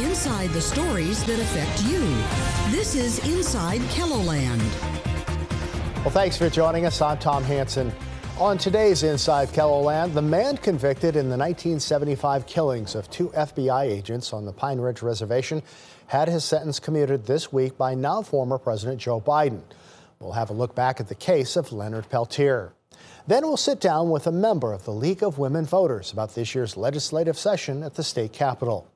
Inside the stories that affect you. This is Inside KELOLAND. Well, thanks for joining us. I'm Tom Hansen. On today's Inside KELOLAND, the man convicted in the 1975 killings of 2 FBI agents on the Pine Ridge Reservation had his sentence commuted this week by now former President Joe Biden. We'll have a look back at the case of Leonard Peltier. Then we'll sit down with a member of the League of Women Voters about this year's legislative session at the state capitol.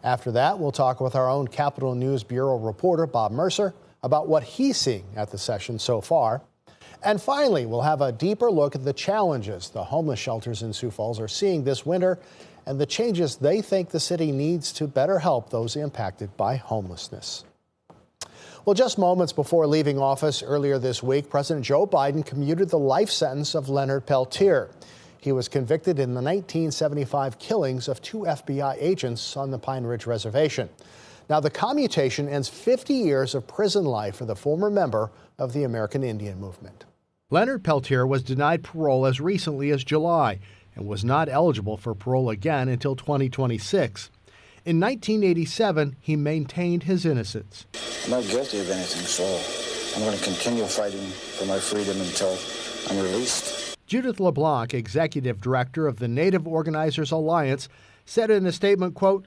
After that, we'll talk with our own Capitol News Bureau reporter, Bob Mercer, about what he's seeing at the session so far. And finally, we'll have a deeper look at the challenges the homeless shelters in Sioux Falls are seeing this winter and the changes they think the city needs to better help those impacted by homelessness. Well, just moments before leaving office earlier this week, President Joe Biden commuted the life sentence of Leonard Peltier. He was convicted in the 1975 killings of 2 FBI agents on the Pine Ridge Reservation. Now, the commutation ends 50 years of prison life for the former member of the American Indian Movement. Leonard Peltier was denied parole as recently as July and was not eligible for parole again until 2026. In 1987, he maintained his innocence. I'm not guilty of anything, so I'm going to continue fighting for my freedom until I'm released. Judith LeBlanc, executive director of the Native Organizers Alliance, said in a statement, quote,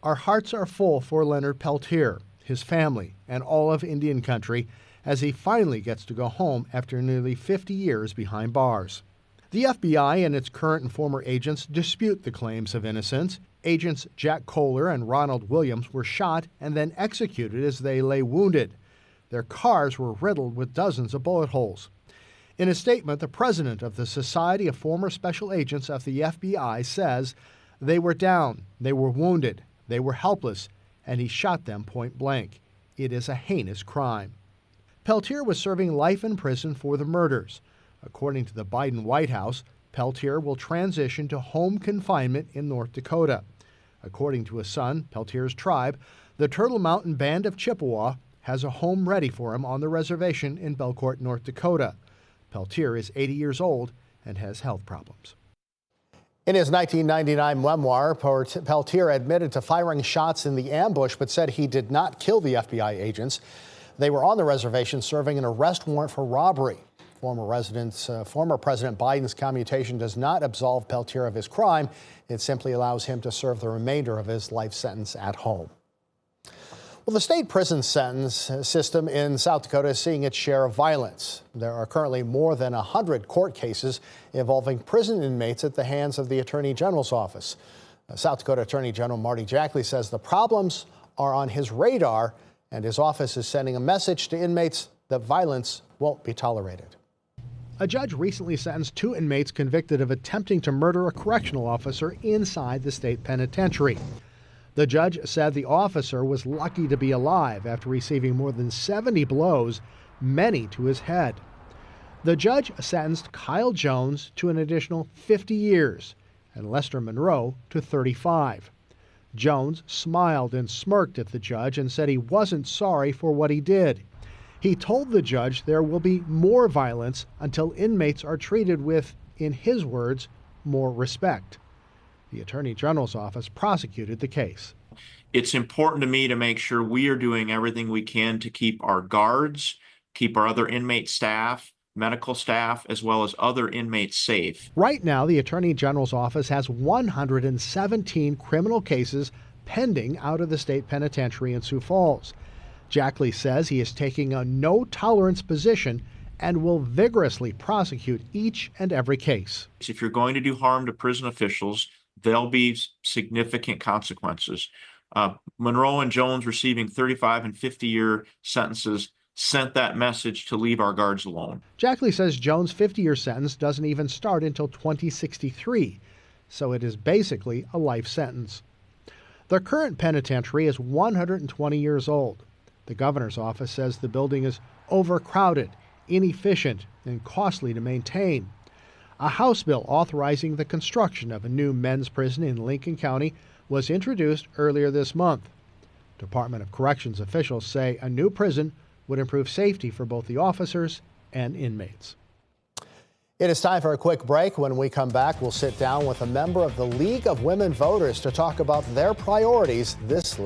"Our hearts are full for Leonard Peltier, his family, and all of Indian country as he finally gets to go home after nearly 50 years behind bars." The FBI and its current and former agents dispute the claims of innocence. Agents Jack Kohler and Ronald Williams were shot and then executed as they lay wounded. Their cars were riddled with dozens of bullet holes. In a statement, the president of the Society of Former Special Agents of the FBI says they were down, they were wounded, they were helpless, and he shot them point blank. It is a heinous crime. Peltier was serving life in prison for the murders. According to the Biden White House, Peltier will transition to home confinement in North Dakota. According to his son, Peltier's tribe, the Turtle Mountain Band of Chippewa, has a home ready for him on the reservation in Belcourt, North Dakota. Peltier is 80 years old and has health problems. In his 1999 memoir, Peltier admitted to firing shots in the ambush, but said he did not kill the FBI agents. They were on the reservation serving an arrest warrant for robbery. Former President Biden's commutation does not absolve Peltier of his crime. It simply allows him to serve the remainder of his life sentence at home. Well, the state prison sentence system in South Dakota is seeing its share of violence. There are currently more than 100 court cases involving prison inmates at the hands of the Attorney General's office. South Dakota Attorney General Marty Jackley says the problems are on his radar, and his office is sending a message to inmates that violence won't be tolerated. A judge recently sentenced 2 inmates convicted of attempting to murder a correctional officer inside the state penitentiary. The judge said the officer was lucky to be alive after receiving more than 70 blows, many to his head. The judge sentenced Kyle Jones to an additional 50 years and Lester Monroe to 35. Jones smiled and smirked at the judge and said he wasn't sorry for what he did. He told the judge there will be more violence until inmates are treated with, in his words, more respect. The Attorney General's office prosecuted the case. It's important to me to make sure we are doing everything we can to keep our guards, keep our other inmate staff, medical staff, as well as other inmates safe. Right now, the Attorney General's office has 117 criminal cases pending out of the state penitentiary in Sioux Falls. Jackley says he is taking a no-tolerance position and will vigorously prosecute each and every case. If you're going to do harm to prison officials, there'll be significant consequences. Monroe and Jones receiving 35 and 50-year sentences sent that message to leave our guards alone. Jackley says Jones' 50-year sentence doesn't even start until 2063, so it is basically a life sentence. The current penitentiary is 120 years old. The governor's office says the building is overcrowded, inefficient, and costly to maintain. A House bill authorizing the construction of a new men's prison in Lincoln County was introduced earlier this month. Department of Corrections officials say a new prison would improve safety for both the officers and inmates. It is time for a quick break. When we come back, we'll sit down with a member of the League of Women Voters to talk about their priorities this